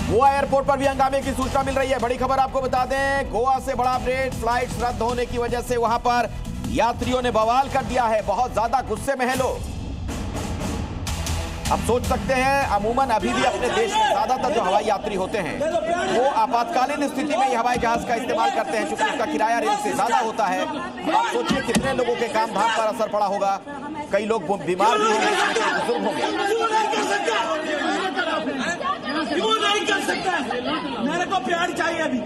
Goa airport पर भी हंगामे की सूचना मिल रही है। बड़ी खबर आपको बता दें, गोवा से बड़ा अपडेट, फ्लाइट्स रद्द होने की वजह से वहां पर यात्रियों ने बवाल कर दिया है। बहुत ज्यादा गुस्से में है लोग। अब सोच सकते हैं, अमूमन अभी भी अपने देश में ज्यादातर जो हवाई यात्री होते हैं वो आपातकालीन स्थिति में हवाई जहाज का इस्तेमाल करते हैं, क्योंकि उसका किराया रेल से ज्यादा होता है। आप सोचिए कितने लोगों के काम धाम पर असर पड़ा होगा। कई लोग बीमार भी होंगे, इसमें कई बुजुर्ग होंगे। नहीं कर सकता, मेरे को प्यार चाहिए अभी।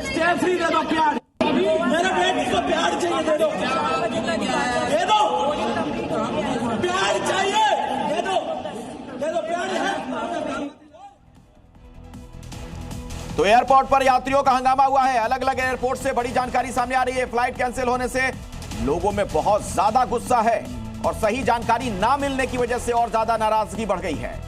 स्टे फ्री दे दो प्यार, मेरे बेटे को प्यार चाहिए, दे दो, दे दो, प्यार चाहिए, दे दो, दे दो प्यार है। तो एयरपोर्ट पर यात्रियों का हंगामा हुआ है। अलग अलग एयरपोर्ट से बड़ी जानकारी सामने आ रही है। फ्लाइट कैंसिल होने से लोगों में बहुत ज्यादा गुस्सा है और सही जानकारी ना मिलने की वजह से और ज्यादा नाराजगी बढ़ गई है।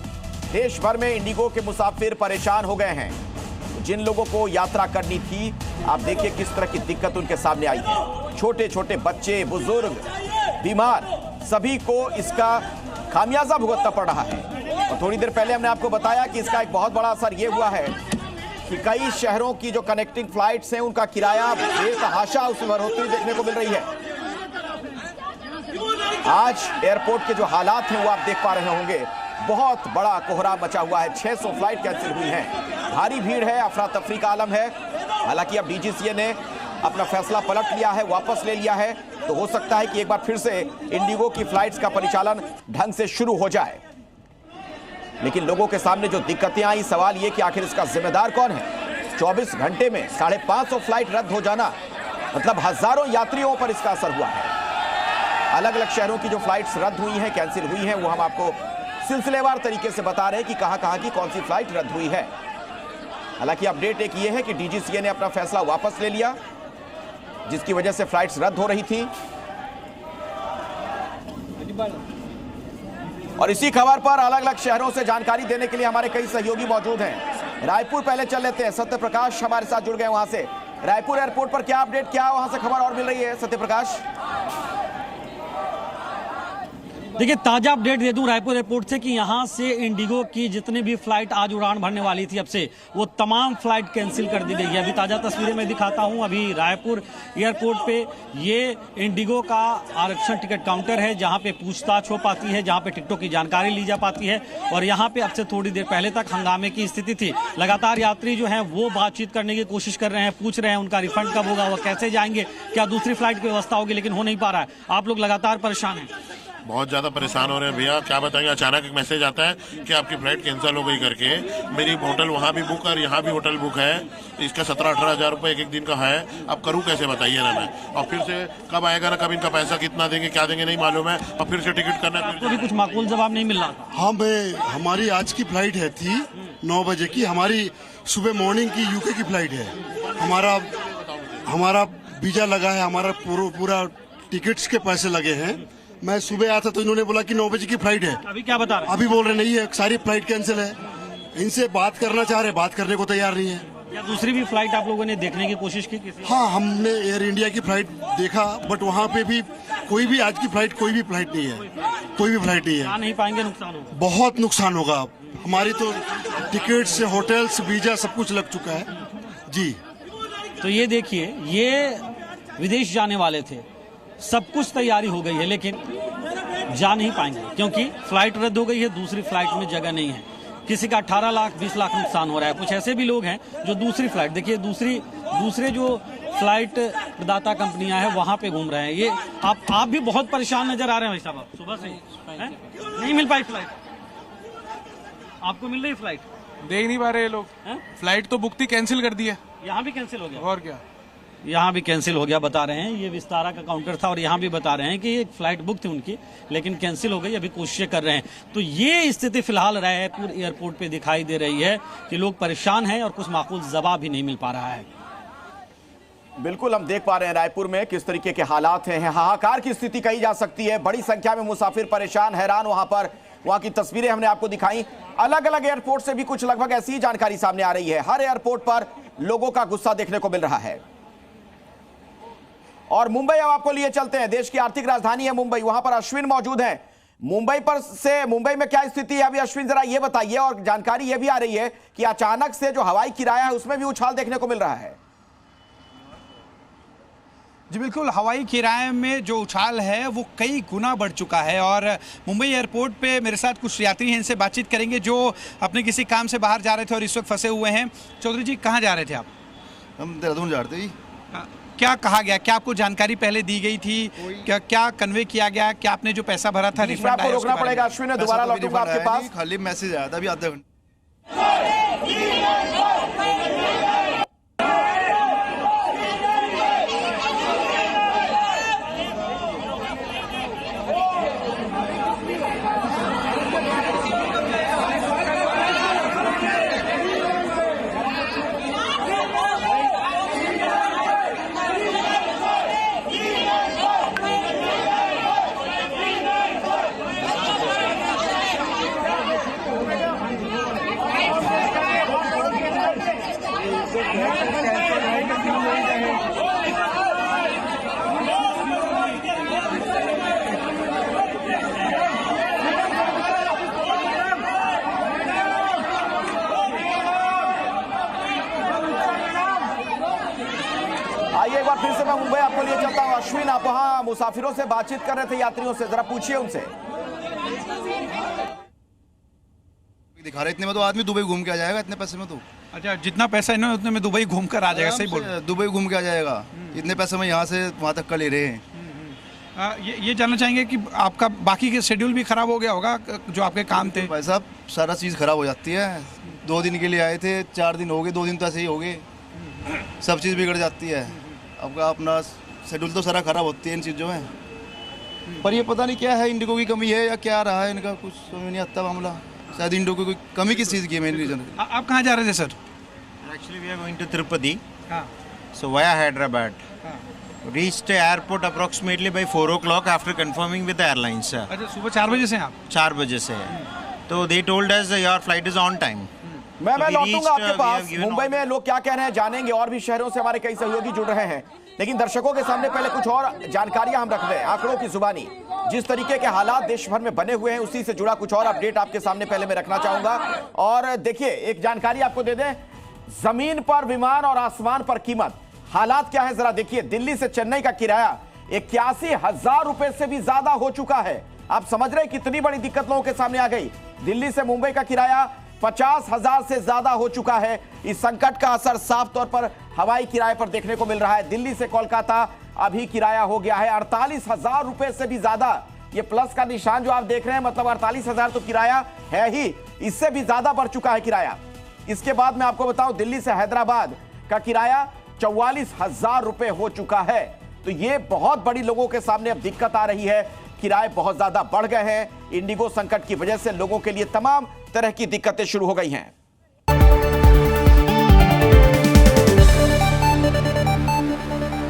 देश भर में इंडिगो के मुसाफिर परेशान हो गए हैं। जिन लोगों को यात्रा करनी थी, आप देखिए किस तरह की दिक्कत उनके सामने आई है। छोटे छोटे बच्चे, बुजुर्ग, बीमार, सभी को इसका खामियाजा भुगतना पड़ रहा है। और थोड़ी देर पहले हमने आपको बताया कि इसका एक बहुत बड़ा असर यह हुआ है कि कई शहरों की जो कनेक्टिंग फ्लाइट्स हैं उनका किराया बेतहाशा उसमें बढ़ोतरी देखने को मिल रही है। आज एयरपोर्ट के जो हालात हैं वो आप देख पा रहे होंगे। बहुत बड़ा कोहराम मचा हुआ है। 600 फ्लाइट कैंसिल हुई हैं। भारी भीड़ है, अफरा तफरी का आलम है। हालांकि अब डीजीसीए ने अपना फैसला पलट लिया है, वापस ले लिया है, तो हो सकता है कि एक बार फिर से इंडिगो की फ्लाइट्स का परिचालन ढंग से शुरू हो जाए। लेकिन लोगों के सामने जो दिक्कतें आई, सवाल यह कि आखिर इसका जिम्मेदार कौन है। 24 घंटे में 550 फ्लाइट रद्द हो जाना मतलब हजारों यात्रियों पर इसका असर हुआ है। अलग अलग शहरों की जो फ्लाइट्स रद्द हुई हैं, कैंसिल हुई हैं, वो हम आपको सिलसिलेवार तरीके से बता रहे हैं कि कहां की कौन सी फ्लाइट रद्द हुई है। हालांकि अपडेट एक ये है कि डीजीसीए ने अपना फैसला वापस ले लिया, जिसकी वजह से फ्लाइट्स रद्द हो रही थी। और इसी खबर पर अलग अलग शहरों से जानकारी देने के लिए हमारे कई सहयोगी मौजूद हैं। रायपुर पहले चल लेते हैं, सत्य प्रकाश हमारे साथ जुड़ गए वहां से। रायपुर एयरपोर्ट पर क्या अपडेट, क्या वहां से खबर और मिल रही है, सत्य प्रकाश? देखिए, ताजा अपडेट दे दूं रायपुर एयरपोर्ट से कि यहां से इंडिगो की जितनी भी फ्लाइट आज उड़ान भरने वाली थी अब से, वो तमाम फ्लाइट कैंसिल कर दी गई है। अभी ताजा तस्वीरें मैं दिखाता हूं। अभी रायपुर एयरपोर्ट पे ये इंडिगो का आरक्षण टिकट काउंटर है, जहां पे पूछताछ हो पाती है, जहां पे टिकटों की जानकारी ली जा पाती है। और यहां पे अब से थोड़ी देर पहले तक हंगामे की स्थिति थी। लगातार यात्री जो है वो बातचीत करने की कोशिश कर रहे हैं, पूछ रहे हैं उनका रिफंड कब होगा, वो कैसे जाएंगे, क्या दूसरी फ्लाइट की व्यवस्था होगी, लेकिन हो नहीं पा रहा है। आप लोग लगातार परेशान हैं। बहुत ज़्यादा परेशान हो रहे हैं भैया, क्या बताएंगे। अचानक एक मैसेज आता है कि आपकी फ्लाइट कैंसिल हो गई करके। मेरी होटल वहाँ भी बुक और यहाँ भी होटल बुक है। इसका 17-18 हज़ार रुपये एक दिन का है। अब करूँ कैसे, बताइए ना मैं। और फिर से कब आएगा ना, कब इनका पैसा कितना देंगे, क्या देंगे नहीं मालूम है। और फिर से टिकट करना, आपको भी कुछ माकूल जवाब नहीं मिल रहा। हाँ भाई, हमारी आज की फ्लाइट है थी 9 बजे की। हमारी सुबह मॉर्निंग की यूके की फ्लाइट है। हमारा वीजा लगा है, हमारा पूरा टिकट्स के पैसे लगे हैं। मैं सुबह आया था तो इन्होंने बोला कि 9 बजे की फ्लाइट है। अभी क्या बता रहे हैं? अभी बोल रहे नहीं है, सारी फ्लाइट कैंसिल है। इनसे बात करना चाह रहे, बात करने को तैयार नहीं है। या दूसरी भी फ्लाइट आप लोगों ने देखने की कोशिश की किसी? हाँ, हमने एयर इंडिया की फ्लाइट देखा, बट वहाँ पे भी कोई भी आज की फ्लाइट नहीं है, कोई भी फ्लाइट नहीं है। नहीं पाएंगे, नुकसान होगा, बहुत नुकसान होगा। हमारी तो टिकट्स, होटल्स, वीजा सब कुछ लग चुका है जी। तो ये देखिए, ये विदेश जाने वाले थे, सब कुछ तैयारी हो गई है, लेकिन जा नहीं पाएंगे क्योंकि फ्लाइट रद्द हो गई है। दूसरी फ्लाइट में जगह नहीं है। किसी का 18 लाख 20 लाख नुकसान हो रहा है। कुछ ऐसे भी लोग हैं जो दूसरी फ्लाइट, देखिए दूसरे जो फ्लाइट प्रदाता कंपनियां हैं वहां पे घूम रहे हैं। ये आप भी बहुत परेशान नजर आ रहे हैं भाई साहब। सुबह से नहीं मिल पाई फ्लाइट। आपको मिल रही फ्लाइट? दे ही नहीं पा रहे लोग। फ्लाइट तो बुक थी, कैंसिल कर दी है। यहाँ भी कैंसिल हो गया? और क्या, यहाँ भी कैंसिल हो गया बता रहे हैं। ये विस्तारा का काउंटर था और यहाँ भी बता रहे हैं कि एक फ्लाइट बुक थी उनकी, लेकिन कैंसिल हो गई। अभी कोशिशें कर रहे हैं। तो ये स्थिति फिलहाल रायपुर एयरपोर्ट पे दिखाई दे रही है कि लोग परेशान हैं और कुछ माकूल जवाब भी नहीं मिल पा रहा है। बिल्कुल, हम देख पा रहे हैं रायपुर में किस तरीके के हालात हैं। हाहाकार की स्थिति कही जा सकती है। बड़ी संख्या में मुसाफिर परेशान, हैरान। वहां की तस्वीरें हमने आपको दिखाई। अलग अलग एयरपोर्ट से भी कुछ लगभग ऐसी ही जानकारी सामने आ रही है। हर एयरपोर्ट पर लोगों का गुस्सा देखने को मिल रहा है। और मुंबई अब आपको लिए चलते हैं। देश की आर्थिक राजधानी है मुंबई, वहां पर अश्विन मौजूद हैं। मुंबई में क्या स्थिति है अभी, अश्विन जरा ये बताइए। और जानकारी ये भी आ रही है कि अचानक से जो हवाई किराया है उसमें भी उछाल देखने को मिल रहा है। जी बिल्कुल, हवाई किराए में जो उछाल है वो कई गुना बढ़ चुका है। और मुंबई एयरपोर्ट पे मेरे साथ कुछ यात्री हैं, इनसे बातचीत करेंगे जो अपने किसी काम से बाहर जा रहे थे और इस वक्त फंसे हुए हैं। चौधरी जी, कहाँ जा रहे थे आप? हम देहरादून जा रहे थे जी। क्या कहा गया, क्या आपको जानकारी पहले दी गई थी, क्या कन्वे किया गया, क्या आपने जो पैसा भरा था रिफंड आपको रोकना पड़ेगा अश्विन, दोबारा लौटूंगा आपके पास। खाली मैसेज आया था अभी आधा घंटा। आइए एक बार फिर से मैं मुंबई आपको लिए चलता हूं। अश्विन, आप वहां मुसाफिरों से बातचीत कर रहे थे, यात्रियों से, जरा पूछिए उनसे। दिखा रहे इतने में तो आदमी दुबई घूम के आ जाएगा, इतने पैसे में तो। अच्छा, जितना पैसा इन्होंने उतने में दुबई घूम कर आ जाएगा, सही बोल रहे हैं। दुबई घूम के आ जाएगा, इतने पैसे में यहाँ से वहाँ तक का ले रहे हैं। ये जानना चाहेंगे कि आपका बाकी के शेड्यूल भी खराब हो गया होगा, जो आपके काम थे? भाई साहब, सारा चीज़ खराब हो जाती है। 2 दिन के लिए आए थे, 4 दिन हो गए, 2 दिन तो ऐसे ही हो गए, सब चीज़ बिगड़ जाती है। आपका अपना शेड्यूल तो सारा खराब होती है इन चीज़ों में। पर ये पता नहीं क्या है, इंडिगो की कमी है या क्या रहा है इनका, कुछ समझ नहीं आता मामला। शायद इंडिगो की कोई कमी किस चीज़ की है, मेन रीज़न। आप कहाँ जा रहे थे sir? Actually, we are going to Tirupati. So via Hyderabad. Reached the airport approximately by 4 o'clock after confirming with the airlines. अच्छा, सुबह 4 बजे से हैं आप? 4 बजे से है। तो they told us your flight is on time. मैं we लौटूंगा reached, आपके we pass. have given Mumbai all में लोग क्या कह रहे हैं जानेंगे, और भी शहरों से हमारे कई सहयोगी जुड़ रहे हैं, लेकिन दर्शकों के सामने पहले कुछ और जानकारियां हम रख दें, आंकड़ों की जुबानी। जिस तरीके के हालात देश भर में बने हुए हैं उसी से जुड़ा कुछ और अपडेट आपके सामने पहले मैं रखना चाहूंगा। और देखिए, एक जानकारी आपको दे दें, जमीन पर विमान और आसमान पर कीमत, हालात क्या है जरा देखिए। दिल्ली से चेन्नई का किराया 81,000 रुपए से भी ज्यादा हो चुका है। आप समझ रहे हैं कितनी बड़ी दिक्कत लोगों के सामने आ गई। दिल्ली से मुंबई का किराया 50,000 से ज्यादा हो चुका है। इस संकट का असर साफ तौर पर हवाई किराए पर देखने को मिल रहा है। दिल्ली से कोलकाता अभी किराया हो गया है 48,000 रुपए से भी ज्यादा। ये प्लस का निशान जो आप देख रहे हैं, मतलब 48,000 तो किराया है ही, इससे भी ज्यादा बढ़ चुका है किराया। इसके बाद मैं आपको बताऊं, दिल्ली से हैदराबाद का किराया 44,000 रुपए हो चुका है। तो ये बहुत बड़ी लोगों के सामने अब दिक्कत आ रही है, किराए बहुत ज्यादा बढ़ गए हैं। इंडिगो संकट की वजह से लोगों के लिए तमाम तरह की दिक्कतें शुरू हो गई हैं।